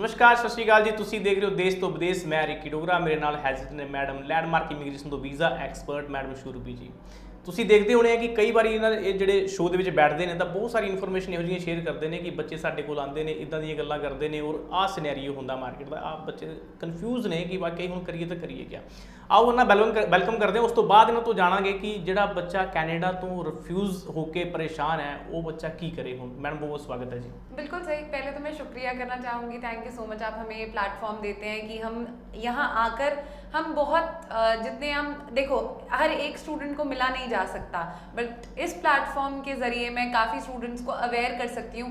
ਨਮਸਕਾਰ ਸਤਿ ਸ਼੍ਰੀ ਅਕਾਲ ਜੀ। ਤੁਸੀਂ ਦੇਖ ਰਹੇ ਹੋ ਦੇਸ਼ ਤੋਂ ਵਿਦੇਸ਼। ਮੈਂ ਰਿੱਕੀ ਡੋਗਰਾ, ਮੇਰੇ ਨਾਲ ਹੈਜ਼ਿਟ ਨੇ ਮੈਡਮ ਲੈਂਡਮਾਰਕ ਇਮੀਗ੍ਰੇਸ਼ਨ ਤੋਂ ਵੀਜ਼ਾ ਐਕਸਪਰਟ ਮੈਡਮ ਸ਼ੁਰੂਪੀ ਜੀ। ਤੁਸੀਂ ਦੇਖਦੇ ਹੋਣੇ ਆ ਕਿ ਕਈ ਵਾਰੀ ਇਹਨਾਂ ਦੇ ਇਹ ਜਿਹੜੇ ਸ਼ੋਅ ਦੇ ਵਿੱਚ ਬੈਠਦੇ ਨੇ ਤਾਂ ਬਹੁਤ ਸਾਰੀ ਇਨਫੋਰਮੇਸ਼ਨ ਇਹੋ ਜਿਹੀਆਂ ਸ਼ੇਅਰ ਕਰਦੇ ਨੇ ਕਿ ਬੱਚੇ ਸਾਡੇ ਕੋਲ ਆਉਂਦੇ ਨੇ, ਇੱਦਾਂ ਦੀਆਂ ਗੱਲਾਂ ਕਰਦੇ ਨੇ ਔਰ ਆਹ ਸਿਨੈਰੀਓ ਹੁੰਦਾ ਮਾਰਕੀਟ ਦਾ। ਆਪ ਬੱਚੇ ਕਨਫਿਊਜ਼ ਨੇ ਕਿ ਵਾਕਈ ਹੁਣ ਕਰੀਏ ਤਾਂ ਕਰੀਏ ਕਿਆ। ਆਓ ਉਹਨਾਂ ਵੈਲਕਮ ਕਰਦੇ ਹਾਂ। ਉਸ ਤੋਂ ਬਾਅਦ ਇਹਨਾਂ ਤੋਂ ਜਾਣਾਂਗੇ ਕਿ ਜਿਹੜਾ ਬੱਚਾ ਕੈਨੇਡਾ ਤੋਂ ਰਿਫਿਊਜ਼ ਹੋ के परेशान है वो बच्चा की करे। हूँ मैडम बहुत स्वागत है जी। बिल्कुल सही। पहले तो मैं शुक्रिया करना चाहूँगी, थैंक यू सो मच, आप हमें ये प्लेटफॉर्म देते हैं कि हम यहाँ आकर हम बहुत जितने हम देखो हर एक स्टूडेंट को मिला नहीं जा सकता, बट इस प्लेटफॉर्म के ज़रिए मैं काफ़ी स्टूडेंट्स को अवेयर कर सकती हूँ।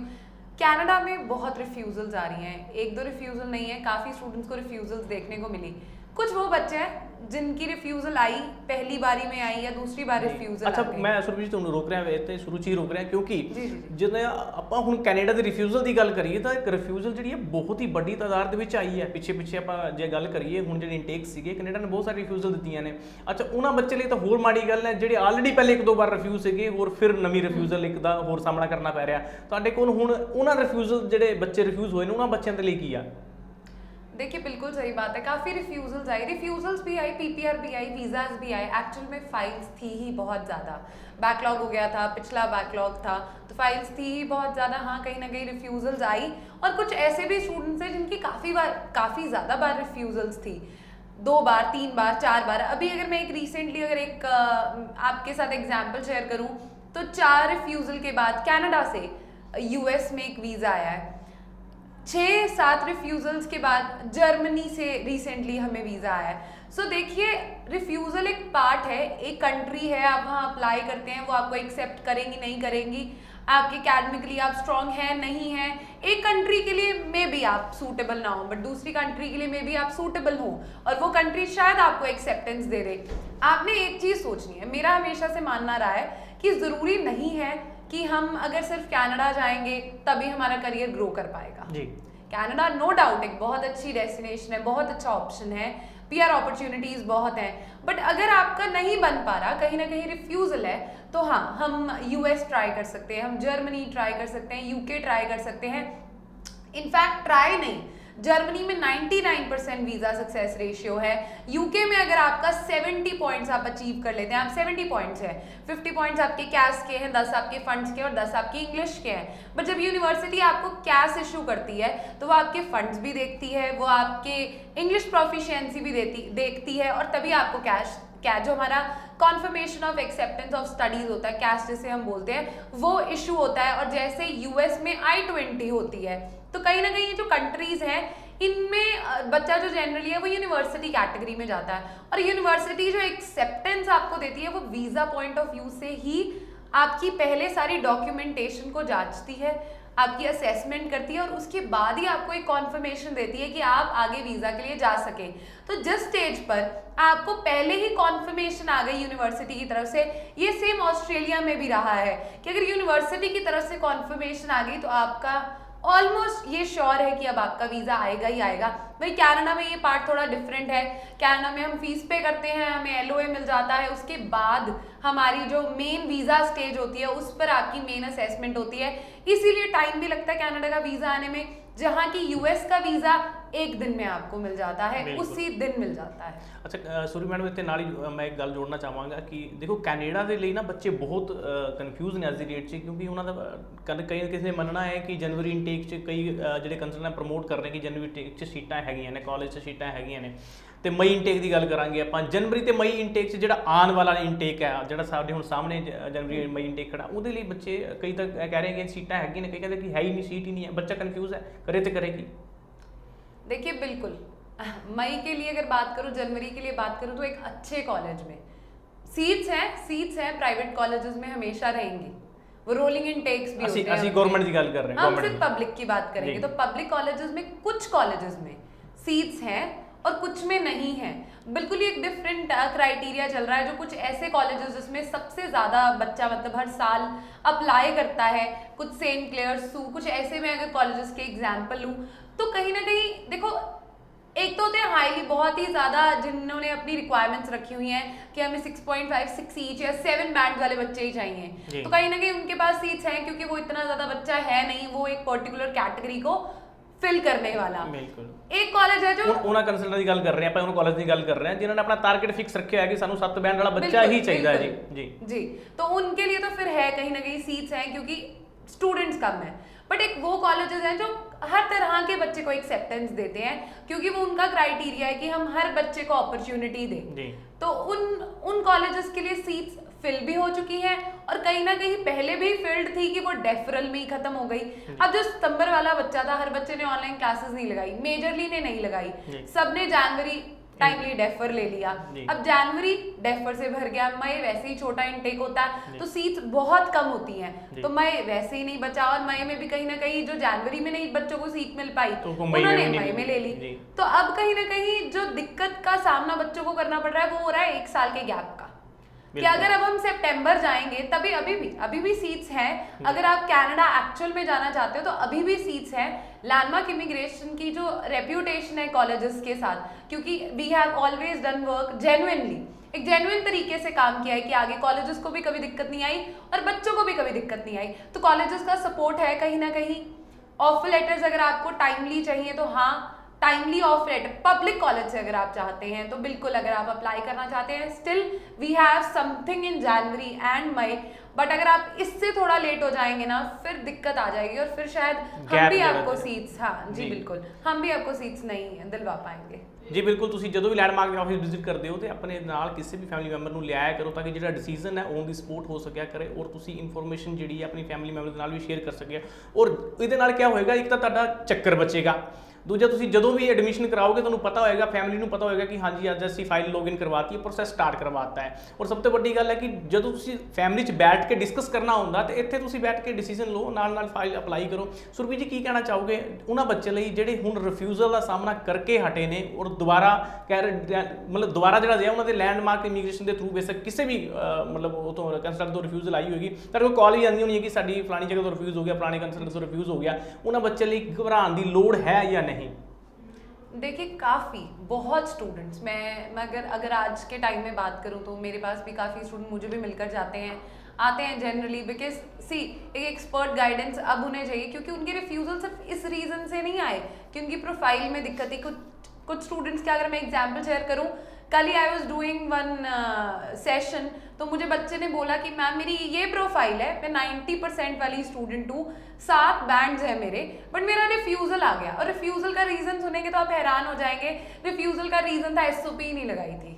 कनाडा में बहुत रिफ्यूज़ल्स आ रही हैं, एक दो रिफ्यूज़ल नहीं है, काफ़ी स्टूडेंट्स को रिफ्यूज़ल्स देखने को मिली। कुछ वो बच्चे हैं जिनकी रिफ्यूज़ल आई पहली बारी में आई या दूसरी बार रिफ्यूज़ल। अच्छा मैं सुरभि जी ਤੁਹਾਨੂੰ ਰੋਕ ਰਿਹਾ ਇੱਥੇ ਸ਼ੁਰੂ ਚ ਹੀ ਰੋਕ ਰਿਹਾ ਕਿਉਂਕਿ ਜਦੋਂ ਆਪਾਂ ਹੁਣ ਕੈਨੇਡਾ ਦੇ ਰਿਫਿਊਜ਼ਲ ਦੀ ਗੱਲ ਕਰੀਏ ਤਾਂ ਇੱਕ ਰਿਫਿਊਜ਼ਲ ਜਿਹੜੀ ਹੈ ਬਹੁਤ ਹੀ ਵੱਡੀ ਤਾਦਾਦ ਦੇ ਵਿੱਚ ਆਈ ਹੈ। ਪਿੱਛੇ ਆਪਾਂ ਜੇ ਗੱਲ ਕਰੀਏ ਹੁਣ ਜਿਹੜੇ ਇਨਟੇਕ ਸੀਗੇ ਕੈਨੇਡਾ ਨੇ ਬਹੁਤ ਸਾਰੇ ਰਿਫਿਊਜ਼ਲ ਦਿੱਤੀਆਂ ਨੇ। ਅੱਛਾ ਉਹਨਾਂ ਬੱਚੇ ਲਈ ਤਾਂ ਹੋਰ ਮਾੜੀ ਗੱਲ ਹੈ ਜਿਹੜੇ ਆਲਰੇਡੀ ਪਹਿਲੇ ਇੱਕ ਦੋ ਵਾਰ ਰਿਫਿਊਜ਼ ਸੀਗੇ ਹੋਰ ਫਿਰ ਨਵੀਂ ਰਿਫਿਊਜ਼ਲ ਇੱਕ ਦਾ ਹੋਰ ਸਾਹਮਣਾ ਕਰਨਾ ਪੈ ਰਿਹਾ ਤੁਹਾਡੇ ਕੋਲ। ਹੁਣ ਉਹਨਾਂ ਰਿਫਿਊਜ਼ਲ ਜਿਹੜੇ ਬੱਚੇ ਰਿਫਿਊਜ਼ ਹੋਏ ਨੇ ਉਹਨਾਂ ਬੱਚਿਆਂ ਦੇ ਲਈ ਕੀ ਆ? देखिए बिल्कुल सही बात है, काफ़ी रिफ्यूज़ल्स आई, रिफ्यूज़ल्स भी आई, पीपीआर भी आई, वीज़ाज़ भी आए। एक्चुअल में फाइल्स थी ही बहुत ज़्यादा, बैकलॉग हो गया था, पिछला बैकलॉग था तो फाइल्स थी ही बहुत ज़्यादा। हाँ कहीं ना कहीं रिफ्यूज़ल्स आई और कुछ ऐसे भी स्टूडेंट्स हैं जिनकी काफ़ी ज़्यादा बार रिफ्यूज़ल्स थी, 2 बार 3 बार 4 बार। अभी अगर मैं एक रिसेंटली अगर एक आपके साथ एग्जाम्पल शेयर करूँ तो 4 रिफ्यूज़ल के बाद कनाडा से यूएस में एक वीज़ा आया है, 6-7 रिफ्यूज़ल्स के बाद जर्मनी से रिसेंटली हमें वीज़ा आया है। सो देखिए रिफ्यूज़ल एक पार्ट है, एक कंट्री है, आप वहाँ अप्लाई करते हैं, वो आपको एक्सेप्ट करेंगी नहीं करेंगी, आपके एकेडमिकली आप स्ट्रॉन्ग हैं नहीं हैं। एक कंट्री के लिए मे बी आप सूटेबल ना हो बट दूसरी कंट्री के लिए मे बी आप सूटेबल हो और वो कंट्री शायद आपको एक्सेप्टेंस दे दे। आपने एक चीज़ सोचनी है, मेरा हमेशा से मानना रहा है कि ज़रूरी नहीं है कि हम अगर सिर्फ कनाडा जाएंगे तभी हमारा करियर ग्रो कर पाएगा जी। कनाडा नो डाउट एक बहुत अच्छी डेस्टिनेशन है, बहुत अच्छा ऑप्शन है, पीआर अपॉर्चुनिटीज़ बहुत हैं, बट अगर आपका नहीं बन पा रहा, कहीं ना कहीं रिफ्यूज़ल है, तो हाँ हम यूएस ट्राई कर सकते हैं, हम जर्मनी ट्राई कर सकते हैं, यूके ट्राई कर सकते हैं। इनफैक्ट ट्राई नहीं, जर्मनी में 99% वीज़ा सक्सेस रेशियो है। यूके में अगर आपका 70 पॉइंट्स आप अचीव कर लेते हैं, आप 70 पॉइंट्स हैं, 50 पॉइंट्स आपके कैश के हैं, 10 आपके फंड्स के और 10 आपके इंग्लिश के हैं। बट जब यूनिवर्सिटी आपको कैश इशू करती है तो वो आपके फंड्स भी देखती है, वो आपके इंग्लिश प्रोफिशिएंसी भी देखती है और तभी आपको कैश जो हमारा conformation of acceptance of studies होता है, कैश जिसे हम बोलते हैं, वो इशू होता है। और जैसे यूएस में I-20 होती है तो कहीं ना कहीं ये जो कंट्रीज़ हैं इनमें बच्चा जो जनरली है वो यूनिवर्सिटी कैटेगरी में जाता है और यूनिवर्सिटी जो एक्सेप्टेंस आपको देती है वो वीज़ा पॉइंट ऑफ व्यू से ही आपकी पहले सारी डॉक्यूमेंटेशन को जांचती है, आपकी असेसमेंट करती है और उसके बाद ही आपको एक कॉन्फर्मेशन देती है कि आप आगे वीज़ा के लिए जा सकें। तो जिस स्टेज पर आपको पहले ही कॉन्फर्मेशन आ गई यूनिवर्सिटी की तरफ से, ये सेम ऑस्ट्रेलिया में भी रहा है कि अगर यूनिवर्सिटी की तरफ से कॉन्फर्मेशन आ गई तो आपका ऑलमोस्ट ये श्योर है कि अब आपका वीज़ा आएगा ही आएगा। भाई कनाडा में ये पार्ट थोड़ा डिफरेंट है, कनाडा में हम फीस पे करते हैं, हमें एलओए मिल जाता है, उसके बाद हमारी जो मेन वीज़ा स्टेज होती है उस पर आपकी मेन असेसमेंट होती है, इसीलिए टाइम भी लगता है कनाडा का वीज़ा आने में। जहाँ की यूएस का वीज़ा एक दिन में आपको मिल जाता है, उसी दिन मिल जाता है। अच्छा सूरी मैडम इतने नाल ही मैं एक गल जोड़ना चाहांगा कि देखो कैनेडा के लिए ना बच्चे बहुत कन्फ्यूज ने अज की डेट से क्योंकि उन्होंने कई किसी ने मनना है कि जनवरी इनटेक च कई जो कंसर्न प्रमोट कर रहे हैं कि जनवरी इनटेक च सीटां हैगियां ने, कॉलेज च सीटां हैगियां ने, तो मई इनटेक की गल करांगे आपां। जनवरी तो मई इनटेक से जो आने वाला इनटेक है जो साडे हुण सामने जनवरी मई इनटेक खड़ा उहदे लई बच्चे कई तो कह रहे हैं कि सीटां हैगियां ने, कई कहते कि है ही नहीं, सीट ही नहीं है, बच्चा कन्फ्यूज है, करे तो करे की। देखिए बिल्कुल मई के लिए अगर बात करूँ, जनवरी के लिए बात करूँ तो एक अच्छे कॉलेज में सीट्स हैं प्राइवेट कॉलेजेस में हमेशा रहेंगी, वो रोलिंग इनटेक्स भी होते हैं। ਅਸੀਂ गवर्नमेंट की गल कर रहे हैं, हम सिर्फ पब्लिक की बात करेंगे तो पब्लिक कॉलेजेस में कुछ कॉलेजेस में सीट्स हैं और कुछ में नहीं है। बिल्कुल ही एक डिफरेंट क्राइटेरिया चल रहा है। जो कुछ ऐसे कॉलेजेस जिसमें सबसे ज़्यादा बच्चा मतलब हर साल अप्लाई करता है, कुछ सेंट क्लेयर्स कुछ ऐसे में अगर कॉलेजेस के एग्जाम्पल लूँ तो कहीं ना कहीं देखो एक तो होते हैं हाईली बहुत ही ज़्यादा जिन्होंने अपनी रिक्वायरमेंट्स रखी हुई हैं कि हमें 6.5 6 ईच या 7 बैंड वाले बच्चे ही चाहिए, तो कहीं ना कहीं उनके पास सीट्स हैं क्योंकि वो इतना ज़्यादा बच्चा है नहीं, वो एक पर्टिकुलर कैटेगरी को ਫਿਲ ਕਰਨੇ ਵਾਲਾ। ਬਿਲਕੁਲ एक कॉलेज है जो ਉਹਨਾਂ ਕੰਸਲਟੈਂਟ ਦੀ ਗੱਲ ਕਰ ਰਹੇ ਆਪਾਂ, ਉਹਨਾਂ ਕਾਲਜ ਦੀ ਗੱਲ ਕਰ ਰਹੇ ਹਾਂ ਜਿਨ੍ਹਾਂ ਨੇ ਆਪਣਾ ਟਾਰਗੇਟ ਫਿਕਸ ਰੱਖਿਆ ਹੈ ਕਿ ਸਾਨੂੰ 7 ਬੈਂਡ ਵਾਲਾ ਬੱਚਾ ਹੀ ਚਾਹੀਦਾ ਹੈ। जी जी, तो उनके लिए तो फिर है कहीं ना कहीं सीट्स हैं क्योंकि स्टूडेंट्स कम है। बट एक वो कॉलेजेस हैं जो हर तरह के बच्चे को एक्सेप्टेंस देते हैं क्योंकि वो उनका क्राइटेरिया है कि हम हर बच्चे को अपॉर्चुनिटी दें। तो उन कॉलेजेस के लिए सीट्स फिल भी हो चुकी है और कहीं ना कहीं पहले भी फिल्ड थी कि वो डेफरल में ही खत्म हो गई। अब जो सितंबर वाला बच्चा था, हर बच्चे ने ऑनलाइन क्लासेस नहीं लगाई, मेजरली ने नहीं लगाई, सबने जनवरी टाइमली डेफर ले लिया। अब जनवरी डेफर से भर गया, मई वैसे ही छोटा इनटेक होता है तो सीट्स बहुत कम होती हैं, तो मई वैसे ही नहीं बचा और मई में भी कहीं ना कहीं जो जनवरी में नहीं बच्चों को सीट मिल पाई तो उन्होंने मई में ले ली। तो अब कहीं ना कहीं जो दिक्कत का सामना बच्चों को करना पड़ रहा है वो हो रहा है 1 साल के गैप का, कि अगर अब हम सितंबर जाएंगे तभी अभी भी सीट्स हैं। अगर आप कनाडा एक्चुअल में जाना चाहते हो तो अभी भी सीट्स हैं। लैंडमार्क इमिग्रेशन की जो रेप्यूटेशन है कॉलेजेस के साथ, क्योंकि we have always done work genuinely, एक जेन्युइन तरीके से काम किया है कि आगे कॉलेजेस को भी कभी दिक्कत नहीं आई और बच्चों को भी कभी दिक्कत नहीं आई। तो कॉलेजेस का सपोर्ट है कहीं ना कहीं। ऑफर लेटर्स अगर आपको टाइमली चाहिए तो हाँ, timely offer letter public college से अगर आप चाहते हैं तो बिल्कुल, अगर आप अप्लाई करना चाहते हैं still we have something in January and May. But अगर आप इससे थोड़ा लेट हो जाएंगे ना फिर दिक्कत आ जाएगी और फिर शायद हम भी आपको सीट्स, हाँ जी बिल्कुल, हम भी आपको सीट्स नहीं दिलवा पाएंगे। ਜੀ ਬਿਲਕੁਲ, ਤੁਸੀਂ ਜਦੋਂ ਵੀ ਲੈਂਡਮਾਰਕ ਦੇ ਆਫਿਸ ਵਿਜ਼ਿਟ ਕਰਦੇ ਹੋ ਤੇ ਆਪਣੇ ਨਾਲ ਕਿਸੇ ਵੀ ਫੈਮਿਲੀ ਮੈਂਬਰ ਨੂੰ ਲਿਆਇਆ ਕਰੋ ਤਾਂ ਕਿ ਜਿਹੜਾ ਡਿਸੀਜਨ ਹੈ ਉਹ ਦੀ ਸਪੋਰਟ ਹੋ ਸਕਿਆ ਕਰੇ ਔਰ ਤੁਸੀਂ ਇਨਫੋਰਮੇਸ਼ਨ ਜਿਹੜੀ ਹੈ ਆਪਣੀ ਫੈਮਿਲੀ ਮੈਂਬਰ ਦੇ ਨਾਲ ਵੀ ਸ਼ੇਅਰ ਕਰ ਸਕਿਆ। ਔਰ ਇਹਦੇ ਨਾਲ ਕੀ ਹੋਏਗਾ, ਇੱਕ ਤਾਂ ਤੁਹਾਡਾ ਚੱਕਰ ਬਚੇਗਾ, ਦੂਜਾ ਤੁਸੀਂ ਜਦੋਂ ਵੀ ਐਡਮਿਸ਼ਨ ਕਰਾਓਗੇ ਤੁਹਾਨੂੰ ਪਤਾ ਹੋਏਗਾ, ਫੈਮਿਲੀ ਨੂੰ ਪਤਾ ਹੋਏਗਾ ਕਿ ਹਾਂਜੀ ਅੱਜ ਅਸੀਂ ਫਾਈਲ ਲੌਗਇਨ ਕਰਵਾਤੀ ਹੈ, ਪ੍ਰੋਸੈਸ ਸਟਾਰਟ ਕਰਵਾਤਾ ਹੈ। ਔਰ ਸਭ ਤੋਂ ਵੱਡੀ ਗੱਲ ਹੈ ਕਿ ਜਦੋਂ ਤੁਸੀਂ ਫੈਮਿਲੀ 'ਚ ਬੈਠ ਕੇ ਡਿਸਕਸ ਕਰਨਾ ਹੁੰਦਾ ਤੇ ਇੱਥੇ ਤੁਸੀਂ ਬੈਠ ਕੇ ਡਿਸੀਜਨ ਲਓ, ਨਾਲ ਫਾਈਲ ਅਪਲਾਈ ਕਰੋ। ਸੁਰਭੀ ਜੀ ਕੀ ਕਹਿਣਾ ਚਾਹੋਗੇ ਉਹਨਾਂ ਬੱਚੇ ਲਈ ਜਿਹੜੇ ਹੁਣ ਰਿਫਿਊਜ਼ਲ ਦਾ ਸਾਹਮਣਾ ਕਰਕੇ ਹਟੇ ਨੇ ਔਰ ਦੁਬਾਰਾ ਮਤਲਬ ਦੁਬਾਰਾ ਜਿਹੜਾ ਹੈ ਉਹਨਾਂ ਦੇ ਲੈਂਡਮਾਰਕ ਇਮੀਗ੍ਰੇਸ਼ਨ ਦੇ ਥਰੂ ਬੇਸ਼ੱਕ ਕਿਸੇ ਵੀ ਮਤਲਬ ਉਹ ਤੋਂ ਕੰਸਲਟੈਂਟ ਤੋਂ ਰਿਫਿਊਜ਼ਲ ਆਈ ਹੋਏਗੀ, ਤੁਹਾਡੇ ਕੋਲ ਕਾਲ ਹੀ ਆਉਂਦੀ ਹੋਣੀ ਹੈ ਕਿ ਸਾਡੀ ਫਲਾਣੀ ਜਗ੍ਹਾ ਤੋਂ ਰਿਫਿਊਜ਼ ਹੋ ਗਿਆ, ਫਲਾਣੇ ਕੰਸਲਟੈਂਟ ਤੋਂ ਰਿਫਿਊਜ਼ ਹੋ ਗਿਆ, ਉਹਨਾਂ ਬੱਚੇ ਲਈ ਘਬਰਾਉਣ ਦੀ लोड़ है या नहीं? देखिए काफ़ी बहुत स्टूडेंट्स, मैं अगर आज के टाइम में बात करूं तो मेरे पास भी काफ़ी स्टूडेंट मुझे भी मिलकर आते हैं जनरली, बिकॉज सी एक एक्सपर्ट गाइडेंस अब उन्हें चाहिए क्योंकि उनके रिफ्यूज़ल सिर्फ इस रीज़न से नहीं आए कि उनकी प्रोफाइल में दिक्कत थी। कुछ स्टूडेंट्स के अगर मैं एग्जाम्पल शेयर करूँ, कल ही I was doing one session तो मुझे बच्चे ने बोला कि मैम मेरी ये प्रोफाइल है, मैं 90% वाली स्टूडेंट हूँ, 7 बैंड्स हैं मेरे, बट मेरा रिफ्यूज़ल आ गया। और रिफ्यूज़ल का रीज़न सुनेंगे तो आप हैरान हो जाएंगे, रिफ्यूज़ल का रीज़न था SOP नहीं लगाई थी।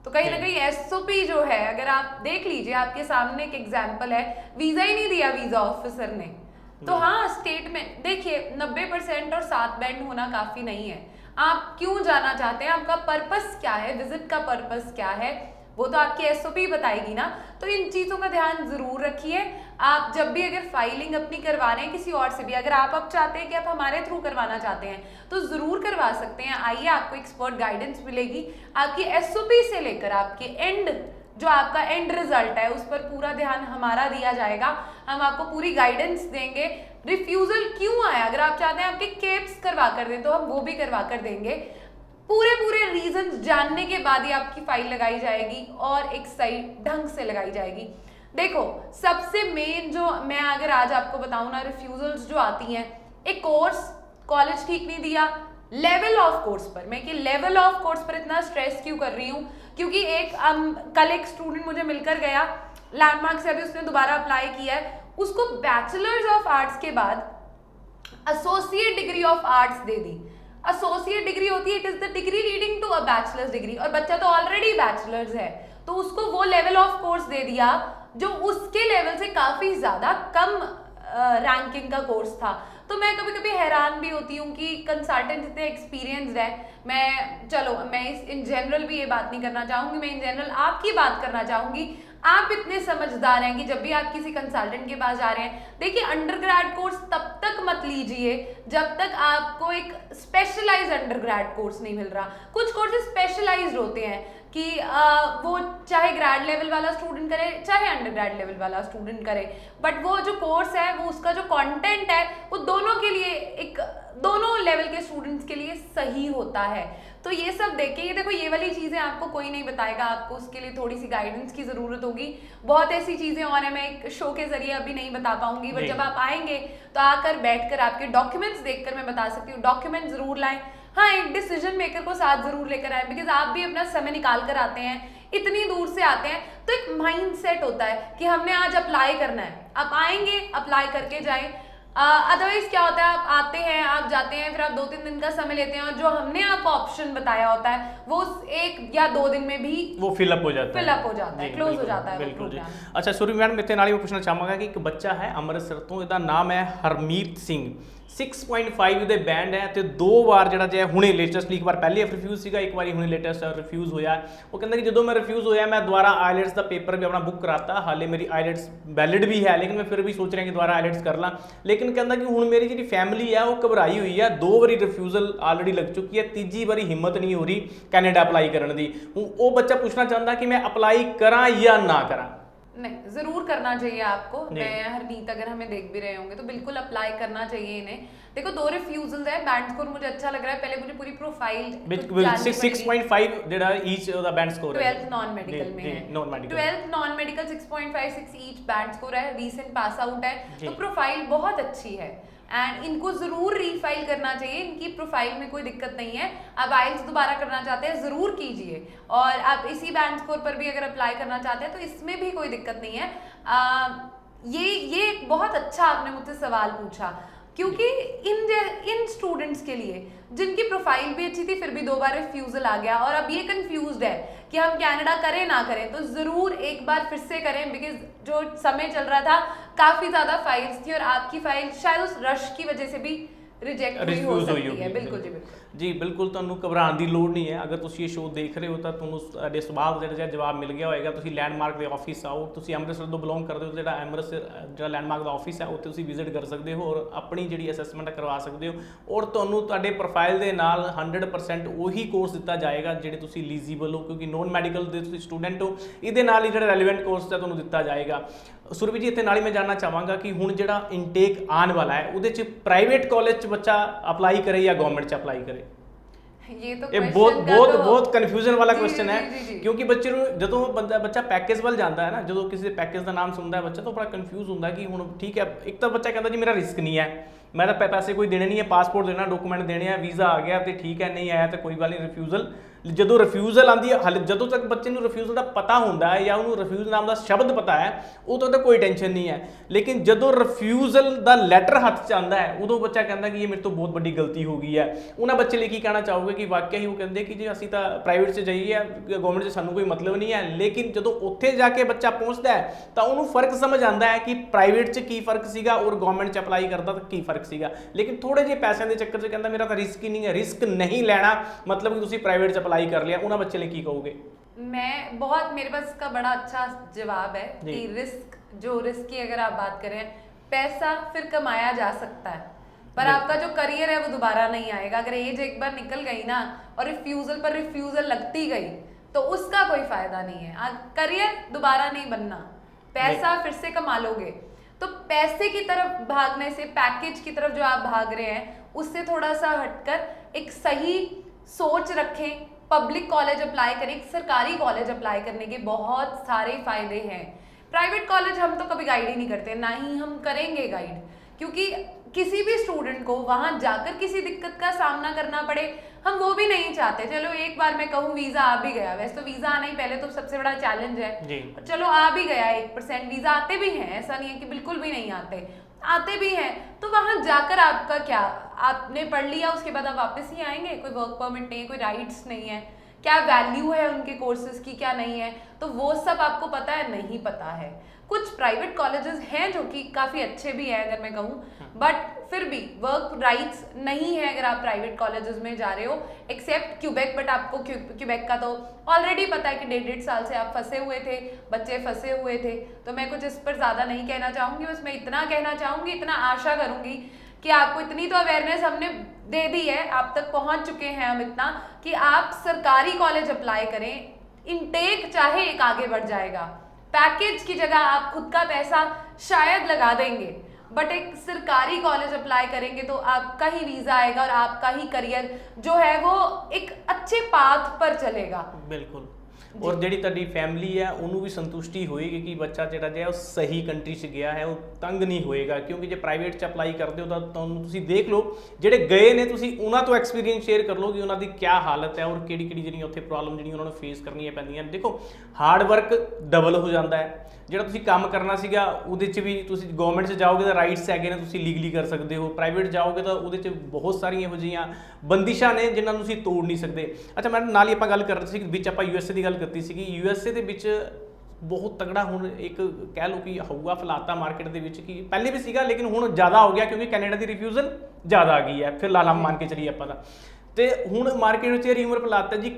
तो कहीं ना कहीं SOP जो है, अगर आप देख लीजिए आपके सामने एक एग्जाम्पल है, वीज़ा ही नहीं दिया वीज़ा ऑफिसर ने। तो हाँ, स्टेट में देखिए 90% और 7 बैंड होना काफ़ी नहीं है। आप क्यों जाना चाहते हैं, आपका पर्पस क्या है, विजिट का पर्पस क्या है, वो तो आपकी SOP बताएगी ना। तो इन चीज़ों का ध्यान ज़रूर रखिए। आप जब भी अगर फाइलिंग अपनी करवा रहे हैं किसी और से भी, अगर आप अब चाहते हैं कि आप हमारे थ्रू करवाना चाहते हैं तो ज़रूर करवा सकते हैं। आइए, आपको एक्सपर्ट गाइडेंस मिलेगी, आपकी SOP से लेकर आपके एंड जो आपका एंड रिजल्ट है उस पर पूरा ध्यान हमारा दिया जाएगा। हम आपको पूरी गाइडेंस देंगे। रिफ्यूज़ल क्यों आया, अगर आप चाहते हैं आपके केप्स करवा कर दें तो हम वो भी करवा कर देंगे। पूरे रीजंस जानने के बाद ही आपकी फाइल लगाई जाएगी और एक सही ढंग से लगाई जाएगी। देखो, सबसे मेन जो मैं अगर आज आपको बताऊं ना, रिफ्यूजल्स जो आती हैं, एक कोर्स कॉलेज ठीक नहीं दिया, लेवल ऑफ कोर्स पर, मैं कि लेवल ऑफ कोर्स पर इतना स्ट्रेस क्यों कर रही हूँ, क्योंकि कल एक स्टूडेंट मुझे मिलकर गया लैंडमार्क से, अभी उसने दोबारा अप्लाई किया है, उसको बैचलर्स ऑफ आर्ट्स के बाद एसोसिएट डिग्री ऑफ आर्ट्स दे दी। एसोसिएट डिग्री होती है, it is the degree leading to a bachelor's degree, और बच्चा तो ऑलरेडी बैचलर्स है, तो उसको वो लेवल ऑफ कोर्स दे दिया जो उसके लेवल से काफी ज्यादा कम रैंकिंग का कोर्स था। तो मैं कभी कभी हैरान भी होती हूँ कि कंसल्टेंट इतने एक्सपीरियंस्ड है। मैं इन जनरल भी ये बात नहीं करना चाहूँगी, मैं इन जनरल आपकी बात करना चाहूँगी। आप इतने समझदार हैं कि जब भी आप किसी कंसल्टेंट के पास जा रहे हैं, देखिए अंडरग्रेड कोर्स तब तक मत लीजिए जब तक आपको एक स्पेशलाइज्ड अंडरग्रेड कोर्स नहीं मिल रहा। कुछ कोर्सेज स्पेशलाइज्ड होते हैं कि वो चाहे ग्रेड लेवल वाला स्टूडेंट करे चाहे अंडरग्रेड लेवल वाला स्टूडेंट करे, बट वो जो कोर्स है वो उसका जो कंटेंट है वो दोनों के लिए दोनों लेवल के स्टूडेंट्स के लिए सही होता है। तो ये सब देखें, ये देखो ये वाली चीज़ें आपको कोई नहीं बताएगा, आपको उसके लिए थोड़ी सी गाइडेंस की ज़रूरत होगी। बहुत ऐसी चीज़ें और हैं, मैं एक शो के जरिए अभी नहीं बता पाऊंगी, बट जब आप आएंगे तो आकर बैठकर आपके डॉक्यूमेंट्स देखकर मैं बता सकती हूँ। डॉक्यूमेंट ज़रूर लाएं, हाँ एक डिसीजन मेकर को साथ ज़रूर लेकर आए, बिकॉज आप भी अपना समय निकाल कर आते हैं, इतनी दूर से आते हैं, तो एक माइंड सेट होता है कि हमने आज अप्लाई करना है। आप आएंगे, अप्लाई करके जाएं। अदरवाइज क्या होता है, आप आते हैं, आप जाते हैं, फिर आप 2-3 दिन का समय लेते हैं और जो हमने आपको ऑप्शन बताया होता है वो 1 या 2 दिन में भी वो फिलअप हो जाता है, क्लोज हो जाता है बिल्कुल जी। अच्छा सुरभि मैडम, इतने नाली में पूछना चाहूँगा कि एक बच्चा है अमृतसर तो, ਇਹਦਾ ਨਾਮ ਹੈ ਹਰਮੀਤ ਸਿੰਘ, 6.5 ਇਹਦੇ ਬੈਂਡ ਹੈ ਤੇ 2 ਵਾਰ ਜਿਹੜਾ ਜੇ ਹੁਣੇ ਲੇਟੈਸਟਲੀ ਇੱਕ ਵਾਰ ਪਹਿਲੇ ਰਿਫਿਊਜ਼ ਸੀਗਾ, ਇੱਕ ਵਾਰੀ ਹੁਣੇ ਲੇਟੈਸਟ ਰਿਫਿਊਜ਼ ਹੋਇਆ। ਉਹ ਕਹਿੰਦਾ ਕਿ ਜਦੋਂ ਮੈਂ ਰਿਫਿਊਜ਼ ਹੋਇਆ ਮੈਂ ਦੁਬਾਰਾ ਆਈਲੈਟਸ ਦਾ ਪੇਪਰ ਵੀ ਆਪਣਾ ਬੁੱਕ ਕਰਾਤਾ, ਹਾਲੇ ਮੇਰੀ ਆਈਲੈਟਸ ਵੈਲਿਡ ਵੀ ਹੈ ਲੇਕਿਨ ਮੈਂ ਫਿਰ ਵੀ ਸੋਚ ਰਿਹਾ ਕਿ ਦੁਬਾਰਾ ਆਈਲੈਟਸ ਕਰ ਲਾਂ, ਲੇਕਿਨ ਕਹਿੰਦਾ ਕਿ ਹੁਣ ਮੇਰੀ ਜਿਹੜੀ ਫੈਮਿਲੀ ਹੈ ਉਹ ਘਬਰਾਈ ਹੋਈ ਹੈ, 2 ਵਾਰੀ ਰਿਫਿਊਜ਼ਲ ਆਲਰੇਡੀ ਲੱਗ ਚੁੱਕੀ ਹੈ, ਤੀਜੀ ਵਾਰੀ ਹਿੰਮਤ ਨਹੀਂ ਹੋ ਰਹੀ ਕੈਨੇਡਾ ਅਪਲਾਈ ਕਰਨ ਦੀ। ਉਹ ਬੱਚਾ ਪੁੱਛਣਾ ਚਾਹੁੰਦਾ ਕਿ ਮੈਂ ਅਪਲਾਈ ਕਰਾਂ ਜਾਂ ਨਾ ਕਰਾਂ। नहीं, जरूर करना चाहिए आपको। मैं हरमीत अगर हमें देख भी रहे होंगे तो बिल्कुल अप्लाई करना चाहिए इन्हें। देखो 2 रिफ्यूजल्स है, बैंड स्कोर मुझे अच्छा लग रहा है, पहले मुझे पूरी प्रोफाइल 6.5 ਜਿਹੜਾ ਈਚ ਦਾ बैंड स्कोर है, 12th नॉन मेडिकल में है, non medical 12th non medical 6.56 each band score है, रीसेंट पास आउट है, तो प्रोफाइल बहुत अच्छी है एंड इनको जरूर रीफाइल करना चाहिए। इनकी प्रोफाइल में कोई दिक्कत नहीं है। आप आइल्स दोबारा करना चाहते हैं जरूर कीजिए, और आप इसी बैंड स्कोर पर भी अगर अप्लाई करना चाहते हैं तो इसमें भी कोई दिक्कत नहीं है। ये एक बहुत अच्छा आपने मुझसे सवाल पूछा, क्योंकि इन स्टूडेंट्स के लिए जिनकी प्रोफाइल भी अच्छी थी फिर भी 2 बार रिफ्यूजल आ गया और अब ये कंफ्यूज्ड है कि हम कनाडा करें ना करें, तो ज़रूर एक बार फिर से करें, बिकॉज जो समय चल रहा था काफ़ी ज़्यादा फाइल्स थी और आपकी फाइल शायद उस रश की वजह से भी रिजेक्ट हुई हो सकती है। बिल्कुल जी, बिल्कुल जी बिल्कुल, ਤੁਹਾਨੂੰ ਘਬਰਾਉਣ ਦੀ ਲੋੜ ਨਹੀਂ ਹੈ। ਅਗਰ ਤੁਸੀਂ ਇਹ ਸ਼ੋਅ ਦੇਖ ਰਹੇ ਹੋ ਤਾਂ ਤੁਹਾਨੂੰ ਤੁਹਾਡੇ ਸਵਾਲ ਦਾ ਜਿਹੜਾ ਜਵਾਬ ਮਿਲ ਗਿਆ ਹੋਏਗਾ। ਤੁਸੀਂ ਲੈਂਡਮਾਰਕ ਦੇ ਆਫਿਸ ਆਓ, ਤੁਸੀਂ ਅੰਮ੍ਰਿਤਸਰ ਤੋਂ ਬਿਲੋਂਗ ਕਰਦੇ ਹੋ, ਜਿਹੜਾ ਅੰਮ੍ਰਿਤਸਰ ਜਿਹੜਾ ਲੈਂਡਮਾਰਕ ਦਾ ਆਫਿਸ ਹੈ ਉੱਥੇ ਤੁਸੀਂ ਵਿਜ਼ਿਟ ਕਰ ਸਕਦੇ ਹੋ ਔਰ ਆਪਣੀ ਜਿਹੜੀ ਅਸੈਸਮੈਂਟ ਕਰਵਾ ਸਕਦੇ ਹੋ, ਔਰ ਤੁਹਾਨੂੰ ਤੁਹਾਡੇ ਪ੍ਰੋਫਾਈਲ ਦੇ ਨਾਲ 100% ਉਹੀ ਕੋਰਸ ਦਿੱਤਾ ਜਾਏਗਾ ਜਿਹੜੇ ਤੁਸੀਂ ਐਲੀਜੀਬਲ ਹੋ, ਕਿਉਂਕਿ ਨੋਨ ਮੈਡੀਕਲ ਦੇ ਤੁਸੀਂ ਸਟੂਡੈਂਟ ਹੋ, ਇਹਦੇ ਨਾਲ ਹੀ ਜਿਹੜਾ ਰੈਲੇਵੈਂਟ ਕੋਰਸ ਹੈ ਤੁਹਾਨੂੰ ਦਿੱਤਾ ਜਾਏਗਾ। ਸੁਰਭੀ ਜੀ ਇੱਥੇ ਨਾਲ ਹੀ ਮੈਂ ਜਾਣਨਾ ਚਾਹਾਂਗਾ ਕਿ ਹੁਣ ਜਿਹੜਾ ਇਨਟੇਕ ਆਉਣ ਵਾਲਾ ਹੈ ਉਹਦੇ 'ਚ ਪ੍ਰਾਈਵੇਟ ਕਾਲਜ 'ਚ ਬੱਚਾ ਅਪਲਾਈ करे या गवर्नमेंट च अप्लाई करे? ये तो बहुत ਕਨਫਿਊਜ਼ਨ ਵਾਲਾ ਕੁਐਸਚਨ ਹੈ, ਕਿਉਂਕਿ ਬੱਚੇ ਨੂੰ ਜਦੋਂ ਬੱਚਾ ਪੈਕੇਜ ਵੱਲ ਜਾਂਦਾ ਹੈ ਨਾ, ਜਦੋਂ ਕਿਸੇ ਦੇ ਪੈਕੇਜ ਦਾ ਨਾਮ ਸੁਣਦਾ ਹੈ ਬੱਚਾ ਤਾਂ ਬੜਾ ਕਨਫਿਊਜ਼ ਹੁੰਦਾ ਕਿ ਹੁਣ ਠੀਕ ਹੈ, ਇੱਕ ਤਾਂ ਬੱਚਾ ਕਹਿੰਦਾ ਜੀ ਮੇਰਾ ਰਿਸਕ ਨਹੀਂ ਹੈ, ਮੈਂ ਤਾਂ ਪੈਸੇ ਕੋਈ ਦੇਣੇ ਨਹੀਂ ਹੈ, ਪਾਸਪੋਰਟ ਦੇਣਾ, ਡਾਕੂਮੈਂਟ ਦੇਣੇ ਆ, ਵੀਜ਼ਾ ਆ ਗਿਆ ਤੇ ਠੀਕ ਹੈ, ਨਹੀਂ ਆਇਆ ਤਾਂ ਕੋਈ ਗੱਲ ਨਹੀਂ, ਰਿਫਿਊਜ਼ਲ। ਜਦੋਂ ਰਿਫਿਊਜ਼ਲ ਆਉਂਦੀ ਹੈ, ਹਾਲੇ ਜਦੋਂ ਤੱਕ ਬੱਚੇ ਨੂੰ ਰਿਫਿਊਜ਼ਲ ਦਾ ਪਤਾ ਹੁੰਦਾ ਹੈ ਜਾਂ ਉਹਨੂੰ ਰਿਫਿਊਜ਼ ਨਾਮ ਦਾ ਸ਼ਬਦ ਪਤਾ ਹੈ ਉਦੋਂ ਤੱਕ ਕੋਈ ਟੈਨਸ਼ਨ ਨਹੀਂ ਹੈ, ਲੇਕਿਨ ਜਦੋਂ ਰਿਫਿਊਜ਼ਲ ਦਾ ਲੈਟਰ ਹੱਥ 'ਚ ਆਉਂਦਾ ਹੈ ਉਦੋਂ ਬੱਚਾ ਕਹਿੰਦਾ ਕਿ ਇਹ ਮੇਰੇ ਤੋਂ ਬਹੁਤ ਵੱਡੀ ਗਲਤੀ ਹੋ ਗਈ ਹੈ। ਉਹਨਾਂ ਬੱਚੇ ਲਈ ਕੀ ਕਹਿਣਾ ਚਾਹੋਗੇ ਕਿ ਵਾਕਿਆ ਹੀ ਉਹ ਕਹਿੰਦੇ ਕਿ ਜੇ ਅਸੀਂ ਤਾਂ ਪ੍ਰਾਈਵੇਟ 'ਚ ਜਾਈਏ, ਗਵਰਨਮੈਂਟ 'ਚ ਸਾਨੂੰ ਕੋਈ ਮਤਲਬ ਨਹੀਂ ਹੈ, ਲੇਕਿਨ ਜਦੋਂ ਉੱਥੇ ਜਾ ਕੇ ਬੱਚਾ ਪਹੁੰਚਦਾ ਹੈ ਤਾਂ ਉਹਨੂੰ ਫਰਕ ਸਮਝ ਆਉਂਦਾ ਹੈ ਕਿ ਪ੍ਰਾਈਵੇਟ 'ਚ ਕੀ ਫਰਕ ਸੀਗਾ ਔਰ ਗਵਰਨਮੈਂਟ 'ਚ ਅਪਲਾਈ ਕਰਦਾ ਤਾਂ ਕੀ ਫਰਕ ਸੀਗਾ, ਲੇਕਿਨ ਥੋੜੇ ਜਿਹੇ ਪੈਸਿਆਂ ਦੇ ਚੱਕਰ 'ਚ ਕਹਿੰਦਾ ਮੇਰਾ ਤਾਂ ਰਿਸਕ ਹੀ ਨਹੀਂ ਹੈ। ਰਿਸਕ ਨਹੀਂ ਲੈਣਾ मतलब कि ਤੁਸੀਂ ਪ੍ਰਾਈਵੇਟ 'ਚ ਅਪਲਾਈ ਕਰ ਲਿਆ, ਉਹਨਾਂ ਬੱਚੇ ਲਈ ਕੀ ਕਹੋਗੇ? मैं बहुत, मेरे पास इसका बड़ा अच्छा जवाब है कि रिस्क की अगर आप बात करें, पैसा फिर कमाया जा सकता है पर आपका जो करियर है वो दोबारा नहीं आएगा। अगर एज एक बार निकल गई ना और रिफ्यूजल पर रिफ्यूजल लगती गई तो उसका कोई फायदा नहीं है। करियर दोबारा नहीं बनना, पैसा फिर से कमा लोगे, तो पैसे की तरफ भागने से पैकेज की तरफ जो आप भाग रहे हैं उससे थोड़ा सा हटकर एक सही सोच रखें, पब्लिक कॉलेज अप्लाई करें, एक सरकारी कॉलेज अप्लाई करने के बहुत सारे फायदे हैं। प्राइवेट कॉलेज हम तो कभी गाइड ही नहीं करते, ना ही हम करेंगे गाइड, क्योंकि किसी भी स्टूडेंट को वहां जाकर किसी दिक्कत का सामना करना पड़े हम वो भी नहीं चाहते। चलो एक बार मैं कहूँ वीजा आ भी गया, वैसे तो वीजा आना ही पहले तो सबसे बड़ा चैलेंज है, चलो आ भी गया 1%, वीजा आते भी हैं, ऐसा नहीं है कि बिल्कुल भी नहीं आते भी हैं, तो वहां जाकर आपका क्या, आपने पढ़ लिया उसके बाद आप वापस ही आएंगे, कोई वर्क परमिट नहीं है, कोई राइट्स नहीं है, क्या वैल्यू है उनके कोर्सेज की क्या नहीं है, तो वो सब आपको पता है नहीं पता है। कुछ प्राइवेट कॉलेजेस हैं जो कि काफ़ी अच्छे भी हैं अगर मैं कहूँ, बट फिर भी वर्क राइट्स नहीं है अगर आप प्राइवेट कॉलेजेस में जा रहे हो, एक्सेप्ट क्यूबेक। बट आपको क्यूबेक का तो ऑलरेडी पता है कि 1.5 साल से आप फंसे हुए थे, बच्चे फंसे हुए थे, तो मैं कुछ इस पर ज़्यादा नहीं कहना चाहूँगी। बस मैं इतना कहना चाहूँगी, इतना आशा करूँगी कि आपको इतनी तो अवेयरनेस हमने दे दी है, आप तक पहुँच चुके हैं हम इतना कि आप सरकारी कॉलेज अप्लाई करें, इनटेक चाहे एक आगे बढ़ जाएगा, पैकेज की जगह आप खुद का पैसा शायद लगा देंगे बट एक सरकारी कॉलेज अप्लाई करेंगे तो आपका ही वीज़ा आएगा और आपका ही करियर जो है वो एक अच्छे पाथ पर चलेगा। बिल्कुल। और ਜਿਹੜੀ ਤੁਹਾਡੀ ਫੈਮਿਲੀ ਹੈ ਉਹਨੂੰ ਵੀ ਸੰਤੁਸ਼ਟੀ ਹੋਏਗੀ ਕਿ ਬੱਚਾ ਜਿਹੜਾ ਜਿਹਾ ਉਹ ਸਹੀ ਕੰਟਰੀ 'ਚ ਗਿਆ ਹੈ, ਉਹ ਤੰਗ ਨਹੀਂ ਹੋਏਗਾ, ਕਿਉਂਕਿ ਜੇ ਪ੍ਰਾਈਵੇਟ 'ਚ ਅਪਲਾਈ ਕਰਦੇ ਹੋ ਤਾਂ ਤੁਹਾਨੂੰ ਤੁਸੀਂ ਦੇਖ ਲਓ ਜਿਹੜੇ ਗਏ ਨੇ ਤੁਸੀਂ ਉਹਨਾਂ ਤੋਂ ਐਕਸਪੀਰੀਅੰਸ ਸ਼ੇਅਰ ਕਰ ਲਓ ਕਿ ਉਹਨਾਂ ਦੀ ਕੀ ਹਾਲਤ ਹੈ ਔਰ ਕਿਹੜੀ ਕਿਹੜੀ ਜਿਹੜੀਆਂ ਉੱਥੇ ਪ੍ਰੋਬਲਮ ਜਿਹੜੀਆਂ ਉਹਨਾਂ ਨੂੰ ਫੇਸ ਕਰਨੀਆਂ ਪੈਂਦੀਆਂ ਨੇ। ਦੇਖੋ ਹਾਰਡ ਵਰਕ ਡਬਲ ਹੋ ਜਾਂਦਾ ਹੈ, ਜਿਹੜਾ ਤੁਸੀਂ ਕੰਮ ਕਰਨਾ ਸੀਗਾ ਉਹਦੇ 'ਚ ਵੀ ਤੁਸੀਂ ਗਵਰਨਮੈਂਟ 'ਚ ਜਾਓਗੇ ਤਾਂ ਰਾਈਟਸ ਹੈਗੇ ਨੇ, ਤੁਸੀਂ ਲੀਗਲੀ ਕਰ ਸਕਦੇ ਹੋ, ਪ੍ਰਾਈਵੇਟ ਜਾਓਗੇ ਤਾਂ ਉਹਦੇ 'ਚ ਬਹੁਤ ਸਾਰੀਆਂ ਇਹੋ ਜਿਹੀਆਂ ਬੰਦਿਸ਼ਾਂ ਨੇ ਜਿਨ੍ਹਾਂ ਨੂੰ ਤੁਸੀਂ ਤੋੜ ਨਹੀਂ ਸਕਦੇ। ਅੱਛਾ ਮੈਡਮ, ਨਾਲ ਹੀ ਆਪਾਂ ਗੱਲ ਕਰ ਰਹੇ ਸੀ ਕਿ ਵਿੱਚ ਆਪਾਂ USA ਦੀ ਗੱਲ ਕੀਤੀ ਸੀਗੀ, USA ਦੇ ਵਿੱਚ ਬਹੁਤ ਤਗੜਾ ਹੁਣ ਇੱਕ ਕਹਿ ਲਓ ਕਿ ਹਊਆ ਫਲਾਤਾ ਮਾਰਕੀਟ ਦੇ ਵਿੱਚ, ਕਿ ਪਹਿਲੇ ਵੀ ਸੀਗਾ ਲੇਕਿਨ ਹੁਣ ਜ਼ਿਆਦਾ ਹੋ ਗਿਆ ਕਿਉਂਕਿ ਕੈਨੇਡਾ ਦੀ ਰਿਫਿਊਜ਼ਲ ਜ਼ਿਆਦਾ ਆ ਗਈ ਹੈ, ਫਿਰ ਲਾਲਾ ਮੰਨ ਕੇ ਚਲੀਏ ਆਪਾਂ ਦਾ। ਤੇ ਹੁਣ ਮਾਰਕੀਟ ਵਿੱਚ ਰੀਮਰ ਫਲਾਤਾ ਜੀ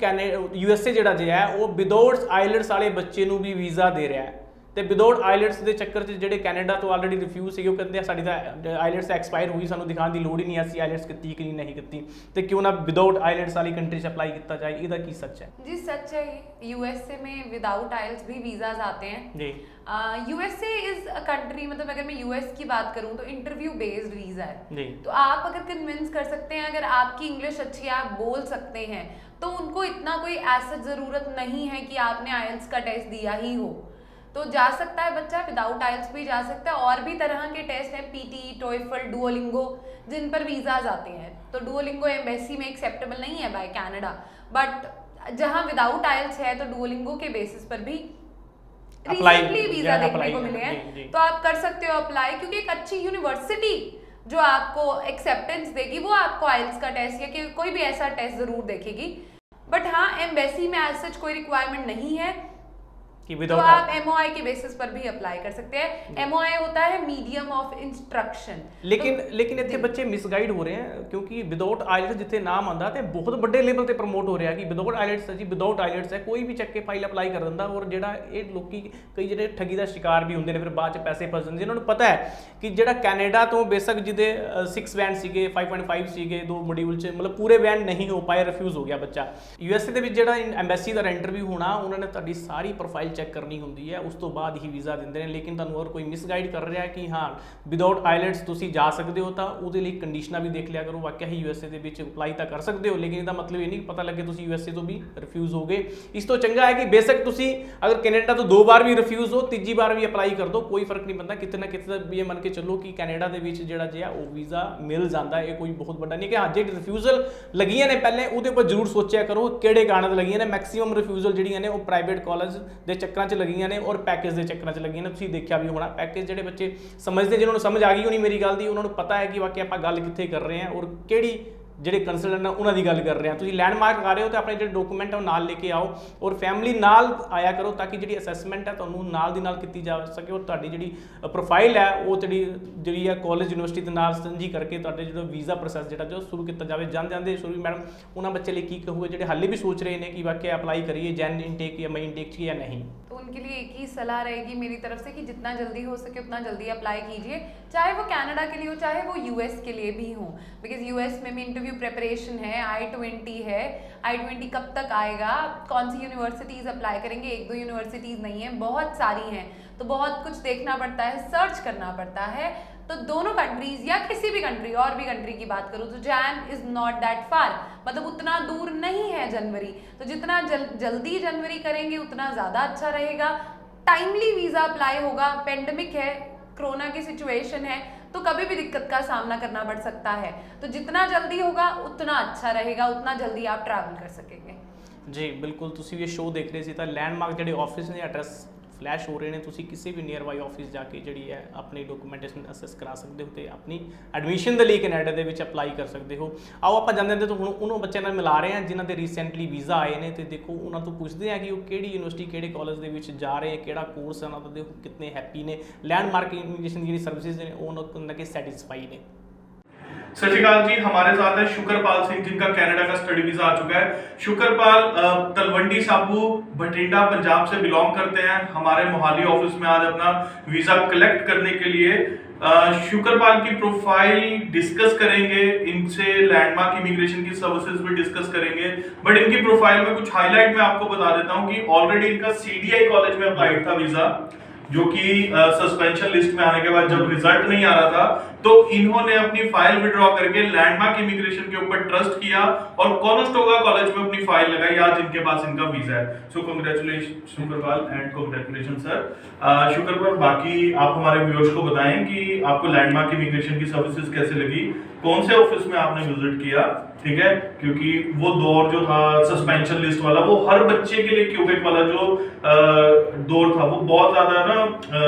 USA ਜਿਹੜਾ ਜਿਹਾ ਉਹ ਵਿਦਆਊਟ ਆਈਲੈਟਸ ਵਾਲੇ ਬੱਚੇ ਨੂੰ ਵੀ ਵੀਜ਼ਾ ਦੇ ਰਿਹਾ ਹੈ, ਤੇ ਵਿਦਆਊਟ ਆਈਲੈਟਸ ਦੇ ਚੱਕਰ 'ਚ ਜਿਹੜੇ ਕੈਨੇਡਾ ਤੋਂ ਆਲਰੇਡੀ ਰਿਫਿਊਜ਼ ਸੀਗੇ ਉਹ ਕਹਿੰਦੇ ਆ ਸਾਡੀ ਤਾਂ ਆਈਲੈਟਸ ਐਕਸਪਾਇਰ ਹੋ ਗਈ, ਸਾਨੂੰ ਦਿਖਾਉਣ ਦੀ ਲੋੜ ਹੀ ਨਹੀਂ, ਅਸੀਂ ਆਈਲੈਟਸ ਕੀਤੀ ਕਿ ਨਹੀਂ ਕੀਤੀ, ਤੇ क्यों ना विदाउट आइलेट्स वाली कंट्री से अप्लाई किया जाए, ਇਹਦਾ ਕੀ ਸੱਚ ਹੈ? जी सच है, यूएसए में विदाउट आइल्स भी वीज़ाज आते हैं जी। यूएसए इज अ कंट्री, मतलब अगर मैं यूएस की बात करूं तो इंटरव्यू बेस्ड वीज़ा है जी। तो आप अगर कन्विंस कर सकते हैं, अगर आपकी इंग्लिश अच्छी है, आप बोल सकते हैं, तो उनको इतना कोई ऐसा ज़रूरत नहीं है कि आपने आइल्स का टेस्ट दिया ही हो, तो जा सकता है बच्चा, विदाउट आइल्स भी जा सकता है। और भी तरह के टेस्ट हैं, पीटी, टोइफल, डुओलिंगो, जिन पर वीज़ाज आते हैं। तो डुओलिंगो एम्बेसी में एक्सेप्टेबल नहीं है बाय कनाडा, बट जहां विदाउट आइल्स है तो डुओलिंगो के बेसिस पर भी रिसेंटली वीज़ा देखने को मिले हैं, तो आप कर सकते हो अप्लाई, क्योंकि एक अच्छी यूनिवर्सिटी जो आपको एक्सेप्टेंस देगी वो आपको आइल्स का टेस्ट या कि कोई भी ऐसा टेस्ट ज़रूर देखेगी। बट हाँ, एम्बेसी में एज सच कोई रिक्वायरमेंट नहीं है, तो आप MOI के बेसिस पर भी अप्लाई कर सकते हैं। MOI होता है मीडियम ऑफ इंस्ट्रक्शन। लेकिन ਇੱਥੇ ਬੱਚੇ ਮਿਸਗਾਈਡ ਹੋ ਰਹੇ ਹਨ, ਕਿਉਂਕਿ ਵਿਦਆਊਟ ਆਈਲੈਟਸ ਜਿੱਥੇ ਨਾਮ ਆਂਦਾ ਤੇ ਬਹੁਤ ਵੱਡੇ ਲੈਵਲ ਤੇ ਪ੍ਰਮੋਟ ਹੋ ਰਿਹਾ ਕਿ ਵਿਦਆਊਟ ਆਈਲੈਟਸ ਹੈ ਜੀ, ਵਿਦਆਊਟ ਆਈਲੈਟਸ ਹੈ, ਕੋਈ ਵੀ ਚੱਕ ਕੇ ਫਾਈਲ ਅਪਲਾਈ ਕਰ ਦਿੰਦਾ, ਔਰ ਜਿਹੜਾ ਇਹ ਲੋਕੀ ਕਈ ਜਿਹੜੇ ਠੱਗੀ ਦਾ ਸ਼ਿਕਾਰ ਵੀ ਹੁੰਦੇ ਨੇ, ਫਿਰ ਬਾਅਦ ਚ ਪੈਸੇ ਫਸ ਜਾਂਦੇ। ਇਹਨਾਂ ਨੂੰ ਪਤਾ ਹੈ ਕਿ ਜਿਹੜਾ ਕੈਨੇਡਾ ਤੋਂ ਬੇਸ਼ੱਕ ਜਿਹਦੇ 6 ਬੈਂਡ ਸੀਗੇ, 5.5 ਸੀਗੇ, 2 ਮੋਡਿਊਲ ਚ ਮਤਲਬ ਪੂਰੇ ਬੈਂਡ ਨਹੀਂ ਹੋ ਪਾਏ, ਰਿਫਿਊਜ਼ ਹੋ ਗਿਆ ਬੱਚਾ। USA ਦੇ ਵਿੱਚ ਜਿਹੜਾ ਐਮਬੈਸੀ ਦਾ ਇੰਟਰਵਿਊ ਹੋਣਾ, ਉਹਨਾਂ ਨੇ ਤੁਹਾਡੀ ਸਾਰੀ ਪ੍ਰੋਫਾਈਲ ਚੈੱਕ ਕਰਨੀ ਹੁੰਦੀ ਹੈ, ਉਸ ਤੋਂ ਬਾਅਦ ਹੀ ਵੀਜ਼ਾ ਦਿੰਦੇ ਨੇ। ਲੇਕਿਨ ਤੁਹਾਨੂੰ ਹੋਰ ਕੋਈ ਮਿਸਗਾਈਡ ਕਰ ਰਿਹਾ ਕਿ ਹਾਂ ਵਿਦਆਊਟ ਆਈਲੈਟਸ ਤੁਸੀਂ ਜਾ ਸਕਦੇ ਹੋ, ਤਾਂ ਉਹਦੇ ਲਈ ਕੰਡੀਸ਼ਨਾਂ ਵੀ ਦੇਖ ਲਿਆ ਕਰੋ, ਵਾਕਿਆ ਹੀ USA ਦੇ ਵਿੱਚ ਅਪਲਾਈ ਤਾਂ ਕਰ ਸਕਦੇ ਹੋ, ਲੇਕਿਨ ਇਹਦਾ ਮਤਲਬ ਇਹ ਨਹੀਂ ਪਤਾ ਲੱਗੇ ਤੁਸੀਂ USA ਤੋਂ ਵੀ ਰਿਫਿਊਜ਼ ਹੋ ਗਏ। ਇਸ ਤੋਂ ਚੰਗਾ ਹੈ ਕਿ ਬੇਸ਼ੱਕ ਤੁਸੀਂ ਅਗਰ ਕੈਨੇਡਾ ਤੋਂ 2 ਵਾਰ ਵੀ ਰਿਫਿਊਜ਼ ਹੋ, ਤੀਜੀ ਵਾਰ ਵੀ ਅਪਲਾਈ ਕਰ ਦਿਓ, ਕੋਈ ਫਰਕ ਨਹੀਂ ਪੈਂਦਾ। ਕਿਤੇ ਨਾ ਕਿਤੇ ਵੀ ਇਹ ਮੰਨ ਕੇ ਚੱਲੋ ਕਿ ਕੈਨੇਡਾ ਦੇ ਵਿੱਚ ਜਿਹੜਾ ਜਿਹਾ ਉਹ ਵੀਜ਼ਾ ਮਿਲ ਜਾਂਦਾ, ਇਹ ਕੋਈ ਬਹੁਤ ਵੱਡਾ ਨਹੀਂ ਕਿ ਹਾਂ ਜਿਹੜੀ ਰਿਫਿਊਜ਼ਲ ਲੱਗੀਆਂ ਨੇ ਪਹਿਲੇ ਉਹਦੇ ਉੱਪਰ ਜ਼ਰੂਰ ਸੋਚਿਆ ਕਰੋ ਕਿਹੜੇ ਕਾਰਨ ਤੇ ਲੱਗੀਆਂ ਨੇ। ਮੈਕਸਿਮਮ ਰਿਫਿਊਜ਼ਲ ਜਿਹੜੀਆਂ ਨੇ ਉਹ ਪ੍ਰਾਈਵੇਟ ਕਾਲਜ ਦੇ ਚੱਕਰਾਂ 'ਚ ਲੱਗੀਆਂ ਨੇ ਔਰ ਪੈਕੇਜ ਦੇ ਚੱਕਰਾਂ 'ਚ ਲੱਗੀਆਂ ਨੇ। ਤੁਸੀਂ ਦੇਖਿਆ ਵੀ ਹੋਣਾ ਪੈਕੇਜ ਜਿਹੜੇ ਬੱਚੇ ਸਮਝਦੇ, ਜਿਹਨਾਂ ਨੂੰ ਸਮਝ ਆ ਗਈ ਹੋਣੀ ਮੇਰੀ ਗੱਲ ਦੀ, ਉਹਨਾਂ ਨੂੰ ਪਤਾ ਹੈ ਕਿ ਵਾਕਿਆ ਆਪਾਂ ਗੱਲ ਕਿੱਥੇ ਕਰ ਰਹੇ ਹਾਂ ਔਰ ਕਿਹੜੀ ਜਿਹੜੇ ਕੰਸਲਟੈਂਟ ਆ ਉਹਨਾਂ ਦੀ ਗੱਲ ਕਰ ਰਹੇ ਹਾਂ। ਤੁਸੀਂ ਲੈਂਡਮਾਰਕ ਲਗਾ ਰਹੇ ਹੋ ਤਾਂ ਆਪਣੇ ਜਿਹੜੇ ਡਾਕੂਮੈਂਟ ਆ ਉਹ ਨਾਲ ਲੈ ਕੇ ਆਓ ਔਰ ਫੈਮਿਲੀ ਨਾਲ ਆਇਆ ਕਰੋ, ਤਾਂ ਕਿ ਜਿਹੜੀ ਅਸੈਸਮੈਂਟ ਹੈ ਤੁਹਾਨੂੰ ਨਾਲ ਦੀ ਨਾਲ ਕੀਤੀ ਜਾ ਸਕੇ ਔਰ ਤੁਹਾਡੀ ਜਿਹੜੀ ਪ੍ਰੋਫਾਈਲ ਹੈ ਉਹ ਜਿਹੜੀ ਹੈ ਕਾਲਜ ਯੂਨੀਵਰਸਿਟੀ ਦੇ ਨਾਲ ਸਾਂਝੀ ਕਰਕੇ ਤੁਹਾਡੇ ਜਿਹੜਾ ਵੀਜ਼ਾ ਪ੍ਰੋਸੈਸ ਜਿਹੜਾ ਜੋ ਸ਼ੁਰੂ ਕੀਤਾ ਜਾਵੇ। ਜਾਂਦੇ ਸ਼ੁਰੂ ਮੈਡਮ ਉਹਨਾਂ ਬੱਚੇ ਲਈ ਕੀ ਕਹੋਗੇ ਜਿਹੜੇ ਹਾਲੇ ਵੀ ਸੋਚ ਰਹੇ ਨੇ ਕਿ ਵਾਕਿਆ ਅਪਲਾਈ ਕਰੀਏ ਜੈਨ ਇਨਟੇਕ या मई इनटेक या नहीं? तो उनके लिए एक ही सलाह रहेगी मेरी तरफ से कि जितना जल्दी हो सके उतना जल्दी अप्लाई कीजिए, चाहे वो कनाडा के लिए हो चाहे वो US के लिए भी हो, बिकॉज US में भी इंटरव्यू प्रिपरेशन है, I-20 है, I-20 कब तक आएगा, कौन सी यूनिवर्सिटीज़ अप्लाई करेंगे, 1-2 यूनिवर्सिटीज़ नहीं है, बहुत सारी हैं, तो बहुत कुछ देखना पड़ता है, सर्च करना पड़ता है। तो दोनों कंट्रीज या किसी भी कंट्री और भी कंट्री की बात करूँ तो Jain is not that far, मतलब उतना दूर नहीं है जनवरी, तो जितना जल्दी जनवरी करेंगे उतना ज़्यादा अच्छा रहेगा। टाइमली वीज़ा अप्लाई होगा, पेंडेमिक है, कोरोना की सिचुएशन है, तो कभी भी दिक्कत का सामना करना पड़ सकता है, तो जितना जल्दी होगा उतना अच्छा रहेगा, उतना जल्दी आप ट्रैवल कर सकेंगे। जी बिल्कुल, तुसी ये शो देख रहे सी ਤਾਂ ਲੈਂਡਮਾਰਕ ਜਿਹੜੇ ਆਫਿਸ ਨੇ ਐਡਰੈਸ ਫਲੈਸ਼ ਹੋ ਰਹੇ ਨੇ, ਤੁਸੀਂ ਕਿਸੇ ਵੀ ਨੀਅਰ ਬਾਈ ਆਫਿਸ ਜਾ ਕੇ ਜਿਹੜੀ ਹੈ ਆਪਣੀ ਡਾਕੂਮੈਂਟੇਸ਼ਨ ਅਸੈਸ ਕਰਾ ਸਕਦੇ ਹੋ ਤੇ ਆਪਣੀ ਐਡਮਿਸ਼ਨ ਦੇ ਲਈ ਕੈਨੇਡਾ ਦੇ ਵਿੱਚ ਅਪਲਾਈ ਕਰ ਸਕਦੇ ਹੋ। ਆਓ ਆਪਾਂ ਜਾਂਦੇ ਤੋਂ ਹੁਣ ਉਹਨਾਂ ਬੱਚਿਆਂ ਨਾਲ ਮਿਲਾ ਰਹੇ ਹਾਂ ਜਿਨ੍ਹਾਂ ਦੇ ਰੀਸੈਂਟਲੀ ਵੀਜ਼ਾ ਆਏ ਨੇ, ਤੇ ਦੇਖੋ ਉਹਨਾਂ ਤੋਂ ਪੁੱਛਦੇ ਹਾਂ ਕਿ ਉਹ ਕਿਹੜੀ ਯੂਨੀਵਰਸਿਟੀ ਕਿਹੜੇ ਕਾਲਜ ਦੇ ਵਿੱਚ ਜਾ ਰਹੇ, ਕਿਹੜਾ ਕੋਰਸ ਹੈ ਉਹਨਾਂ ਦਾ, ਦੇਖੋ ਕਿੰਨੇ ਹੈਪੀ ਨੇ, ਲੈਂਡਮਾਰਕ ਇਮੀਗ੍ਰੇਸ਼ਨ ਦੀ सर्विसेज ने ਉਹਨਾਂ के ਸੈਟੀਸਫਾਈ ਨੇ। सत श्रीकाल जी, हमारे साथ है शुक्रपाल सिंह जिनका कनाडा का स्टडी वीजा आ चुका है। शुक्रपाल तलवंडी साबू भटिंडा पंजाब से बिलोंग करते हैं, हमारे मोहाली ऑफिस में आज अपना वीजा कलेक्ट करने के लिए। शुक्रपाल की प्रोफाइल डिस्कस करेंगे, इनसे लैंडमार्क इमिग्रेशन की सर्विसेज भी डिस्कस करेंगे, बट इनकी प्रोफाइल में कुछ हाईलाइट मैं आपको बता देता हूं कि ऑलरेडी इनका CDI कॉलेज में अप्लाइड था वीजा, जो कि सस्पेंशन लिस्ट में आने के बाद जब रिजल्ट नहीं आ रहा था तो इन्होंने अपनी फाइल विड्रॉ करके लैंडमार्क इमिग्रेशन के ऊपर ट्रस्ट किया और कॉनस्टोगा कॉलेज में अपनी फाइल लगाई। आज इनके पास इनका वीजा है। सो congratulation Shukrapal and congratulation sir. शुक्रपाल, बाकी आप हमारे व्यूअर्स को बताएं कि आपको लैंडमार्क इमिग्रेशन की सर्विसेज कैसे लगी, कौन से ऑफिस में आपने विजिट किया, ठीक है, क्योंकि वो दौर जो था सस्पेंशन लिस्ट वाला, वो हर बच्चे के लिए क्यूबेक वाला जो दौर था वो बहुत ज्यादा ना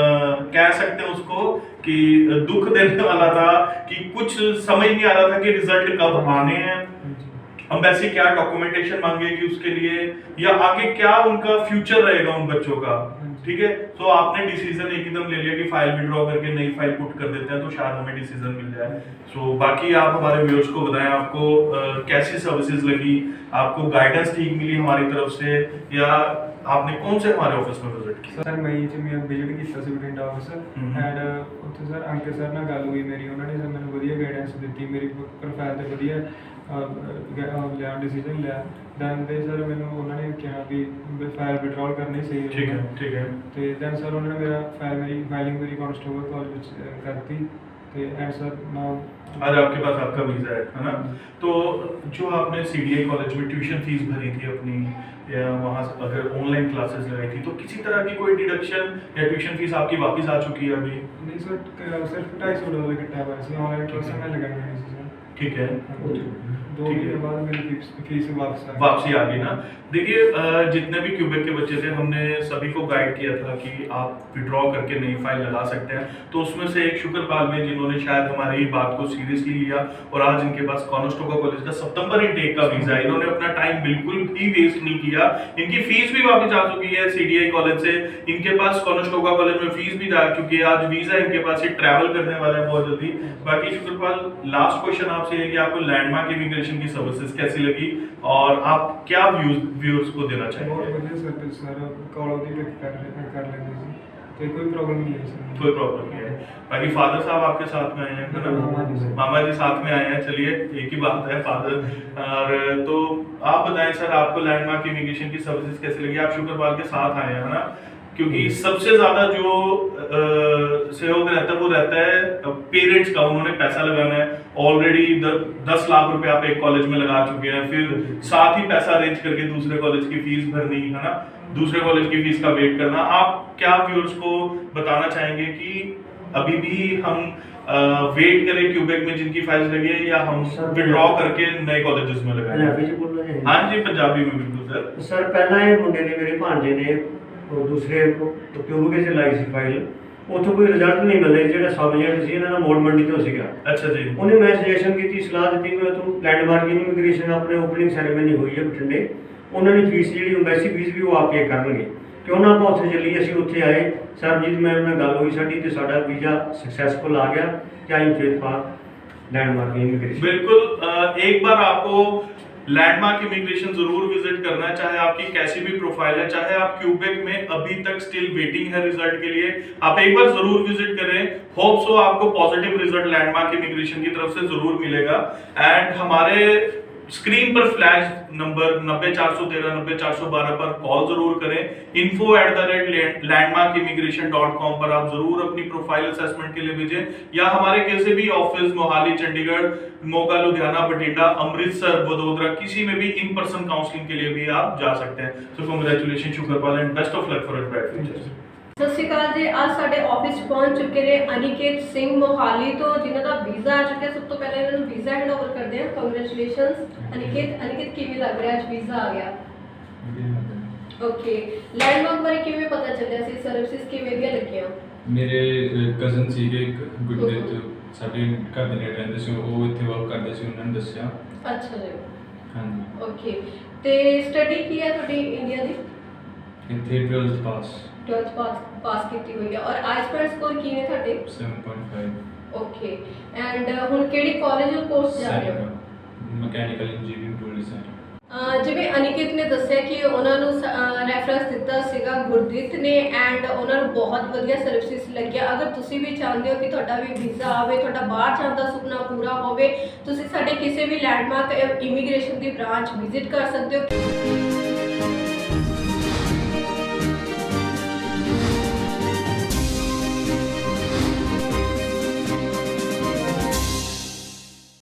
कह सकते हैं उसको कि दुख देने वाला था कि कुछ समझ नहीं आ रहा था कि रिजल्ट कब आने हैं, एम्बेसी क्या डॉक्यूमेंटेशन मांगेगी उसके लिए, या आगे क्या उनका फ्यूचर रहेगा उन बच्चों का, ठीक है। तो आपने डिसीजन एकदम ले लिया कि फाइल विड्रॉ करके नई फाइल पुट कर देते हैं तो शायद हमें डिसीजन मिल जाए। सो बाकी आप हमारे व्यूअर्स को बताएं आपको कैसी सर्विसेज लगी, आपको गाइडेंस ठीक मिली हमारी तरफ से, या आपने कौन से हमारे ऑफिस में विजिट किया? सर मई ਚ ਮੈਂ ਵਿਜ਼ਿਟ ਕੀਤਾ ਸੀ ਬਠਿੰਡਾ ਆਫਿਸ ਐਂਡ ਉੱਥੇ ਸਰ ਅੰਕਿਤ ਸਰ ਨਾਲ ਗੱਲ ਹੋਈ ਮੇਰੀ, ਉਹਨਾਂ ਨੇ ਸਰ ਮੈਨੂੰ ਵਧੀਆ ਗਾਈਡੈਂਸ ਦਿੱਤੀ, ਮੇਰੀ ਪ੍ਰੋਫਾਈਲ ਤੇ ਵਧੀਆ ਲਿਆ ਡਿਸੀਜਨ ਲਿਆ। ਦੈਨ ਦੇ ਸਰ ਮੈਨੂੰ ਉਹਨਾਂ ਨੇ ਕਿਹਾ ਵੀ ਫਾਈਲ ਵਿਡਰਾਲ ਕਰਨੀ ਸਹੀ ਹੈ, ਠੀਕ ਹੈ। ਤੇ ਦੈਨ ਸਰ ਉਹਨਾਂ ਨੇ ਮੇਰੀ ਫਾਈਲਿੰਗ ਮੇਰੀ ਕਾਂਸਟੇਬਲ ਕਾਲਜ ਵਿੱਚ ਕਰਤੀ ਤੇ ਐਂਡ ਸਰ ਨਾउ आज आपके पास आपका वीजा है ना। तो जो आपने सीडीआई कॉलेज में ट्यूशन फीस भरी थी अपनी, या वहाँ अगर ऑनलाइन क्लासेस लगाई थी, तो किसी तरह की कोई डिडक्शन या ट्यूशन फीस आपकी वापस आ चुकी है अभी? नहीं सर, सिर्फ $250 इकट्ठा हुआ है, ऑनलाइन क्लासेस में लगाई हुई थी सर। ठीक है, 2 महीने बाद मेरी फीस वापसी आ गई ना। देखिए जितने भी क्यूबेक के बच्चे थे हमने सभी को गाइड किया था कि आप विड्रॉ करके नई फाइल लगा सकते हैं, तो उसमें से एक शुक्रपाल में जिन्होंने शायद हमारी बात को सीरियसली लिया और आज इनके पास कॉनस्टोगा कॉलेज का सितंबर इनटेक का वीजा है। इन्होंने अपना टाइम बिल्कुल भी वेस्ट नहीं किया, इनकी फीस भी वापस आ चुकी है सीडीआई कॉलेज से, इनके पास कॉनस्टोगा कॉलेज में फीस भी था क्योंकि आज वीजा इनके पास ये ट्रैवल करने वाला है बहुत जल्दी। बाकी शुक्रपाल, लास्ट क्वेश्चन आपसे है कि आपको लैंडमार्क इमिग्रेशन की सर्विसेज कैसी लगी और आप क्या व्यूअर्स को देना चाहेंगे? बहुत बढ़िया सर्विस सर, कॉल होती है कर लेते हैं, तो कोई प्रॉब्लम नहीं है सर। कोई प्रॉब्लम नहीं है। बाकी फादर साहब आपके साथ में आए हैं, है ना? मामा जी साथ में आए हैं, चलिए एक ही बात है फादर। और तो आप बताएं सर, आपको लैंडमार्क इमिग्रेशन की सर्विसेज कैसी लगी? आप शुक्रपाल के साथ आए हैं, है ना? क्योंकि सबसे ज्यादा जो सहयोग रहता है वो रहता है पेरेंट्स का। उन्होंने पैसा लगाना है, ऑलरेडी 10 लाख रुपए आप एक कॉलेज में लगा चुके हैं, फिर साथ ही पैसा अरेंज करके दूसरे कॉलेज की फीस भरनी, है ना, दूसरे कॉलेज की फीस का वेट करना। आप क्या व्यूअर्स को बताना चाहेंगे कि अभी भी हम वेट करें क्यूबेक में जिनकी फाइल्स लगी है, या हम विड्रॉ करके नए कॉलेजेस में लगाएं? हाँ जी, पंजाबी में बिल्कुल सर। सर पहला ये मुंडे ने मेरे भांजे ने दूसरे क्यूबेक से लाई सी फाइल, ਉੱਥੋਂ ਕੋਈ ਰਿਜ਼ਲਟ ਨਹੀਂ ਮਿਲਿਆ। ਜਿਹੜਾ ਸਬਜੈਕਟ ਸੀ ਇਹਨਾਂ ਦਾ ਮੋੜ ਮੰਡੀ ਤੋਂ ਸੀਗਾ। ਅੱਛਾ ਜੀ। ਉਹਨੇ ਮੈਂ ਸੁਜੈਸ਼ਨ ਕੀਤੀ, ਸਲਾਹ ਦਿੱਤੀ ਕਿ ਤੂੰ ਲੈਂਡਮਾਰਕ ਇਮੀਗ੍ਰੇਸ਼ਨ ਆਪਣੇ ਓਪਨਿੰਗ ਸੈਰੇਮਨੀ ਹੋਈ ਹੈ ਬਠਿੰਡੇ, ਉਹਨਾਂ ਦੀ ਫੀਸ ਜਿਹੜੀ ਐਮਬੈਸੀ ਫੀਸ ਵੀ ਉਹ ਆਪ ਪੇ ਕਰਨਗੇ, ਕਿਉਂ ਨਾ ਆਪਾਂ ਉੱਥੇ ਚੱਲੀਏ। ਅਸੀਂ ਉੱਥੇ ਆਏ, ਸਰਬਜੀਤ ਮੈਮ ਨਾਲ ਗੱਲ ਹੋਈ ਸਾਡੀ ਤੇ ਸਾਡਾ ਵੀਜ਼ਾ ਸਕਸੈਸਫੁਲ ਆ ਗਿਆ ਕਿ ਆਈ ਫੇਰ ਫਾਰ लैंडमार्क इमिग्रेशन। बिल्कुल, एक बार आपको लैंडमार्क इमिग्रेशन जरूर विजिट करना है, चाहे आपकी कैसी भी प्रोफाइल है, चाहे आप क्यूबेक में अभी तक स्टिल वेटिंग है रिजल्ट के लिए, आप एक बार जरूर विजिट करें। होप सो आपको पॉजिटिव रिजल्ट लैंडमार्क इमिग्रेशन की तरफ से जरूर मिलेगा। एंड हमारे स्क्रीन पर फ्लैश नंबर 90413 90412 पर कॉल जरूर करें। info@landmarkimmigration.com पर आप जरूर अपनी प्रोफाइल असेसमेंट के लिए भेजें, या हमारे किसी भी ऑफिस मोहाली, चंडीगढ़, मोगा, लुधियाना, बठिंडा, अमृतसर, वडोदरा, किसी में भी इन पर्सन काउंसलिंग के लिए भी आप जा सकते हैं। So congratulation Shukrapal and best of luck for your bright future. ਸਤਿ ਸ਼੍ਰੀ ਅਕਾਲ ਜੀ। ਅੱਜ ਸਾਡੇ ਆਫਿਸ ਪਹੁੰਚ ਚੁੱਕੇ ਨੇ ਅਨਿਕੇਤ ਸਿੰਘ ਮੋਹਾਲੀ ਤੋਂ, ਜਿਨ੍ਹਾਂ ਦਾ ਵੀਜ਼ਾ ਆ ਚੁੱਕਿਆ। ਸਭ ਤੋਂ ਪਹਿਲਾਂ ਇਹਨਾਂ ਨੂੰ ਵੀਜ਼ਾ ਹੈਂਡ ਓਵਰ ਕਰਦੇ ਹਾਂ। ਕੰਗ੍ਰੈਚੁਲੇਸ਼ਨਸ ਅਨਿਕੇਤ, ਕਿਵੇਂ ਲੱਗ ਰਿਹਾ ਅੱਜ ਵੀਜ਼ਾ ਆ ਗਿਆ? ਓਕੇ, ਲੈਂਡਮਾਰਕ ਬਾਰੇ ਕਿਵੇਂ ਪਤਾ ਚੱਲਿਆ ਸੀ? ਸਰਵਿਸਿਜ਼ ਕਿਵੇਂ ਦੀਆਂ ਲੱਗੀਆਂ? ਮੇਰੇ ਕਜ਼ਨ ਸੀਗੇ ਇੱਕ ਗੁਰਦੇਵ, ਸਾਡੇ ਘਰ ਦੇ ਨੇੜੇ ਰਹਿੰਦੇ ਸੀ, ਉਹ ਇੱਥੇ ਵਰਕ ਕਰਦੇ ਸੀ, ਉਹਨਾਂ ਨੇ ਦੱਸਿਆ। ਅੱਛਾ ਜੀ, ਹਾਂਜੀ। ਓਕੇ, ਤੇ ਸਟੱਡੀ ਕੀ ਹੈ ਤੁਹਾਡੀ ਇੰਡੀਆ ਦੀ? ਇੱਥੇ 12th ਪਾਸ ਕੀਤੀ ਹੋਈ ਹੈ। ਔਰ ਆਈਐਲਟਸ ਸਕੋਰ ਕਿਵੇਂ ਤੁਹਾਡੇ? 7.5। ਓਕੇ, ਐਂਡ ਹੁਣ ਕਿਹੜੀ ਕਾਲਜ ਕੋਰਸ ਜਾ ਰਹੇ ਹੋ? Mechanical engineering tool design. ਜਿਵੇਂ ਅਨਿਕੇਤ ਨੇ ਦੱਸਿਆ ਕਿ ਉਹਨਾਂ ਨੂੰ ਰੈਫਰੈਂਸ ਦਿੱਤਾ ਸੀਗਾ ਗੁਰਦੀਪ ਨੇ, ਐਂਡ ਉਹਨਾਂ ਨੂੰ ਬਹੁਤ ਵਧੀਆ ਸਰਵਿਸਿਜ਼ ਲੱਗਿਆ। ਅਗਰ ਤੁਸੀਂ ਵੀ ਚਾਹੁੰਦੇ ਹੋ ਕਿ ਤੁਹਾਡਾ ਵੀ ਵੀਜ਼ਾ ਆਵੇ, ਤੁਹਾਡਾ ਬਾਹਰ ਜਾਣ ਦਾ ਸੁਪਨਾ ਪੂਰਾ ਹੋਵੇ, ਤੁਸੀਂ ਸਾਡੇ ਕਿਸੇ ਵੀ ਲੈਂਡਮਾਰਕ ਇਮੀਗ੍ਰੇਸ਼ਨ ਦੀ ਬ੍ਰਾਂਚ ਵਿਜ਼ਿਟ ਕਰ ਸਕਦੇ ਹੋ।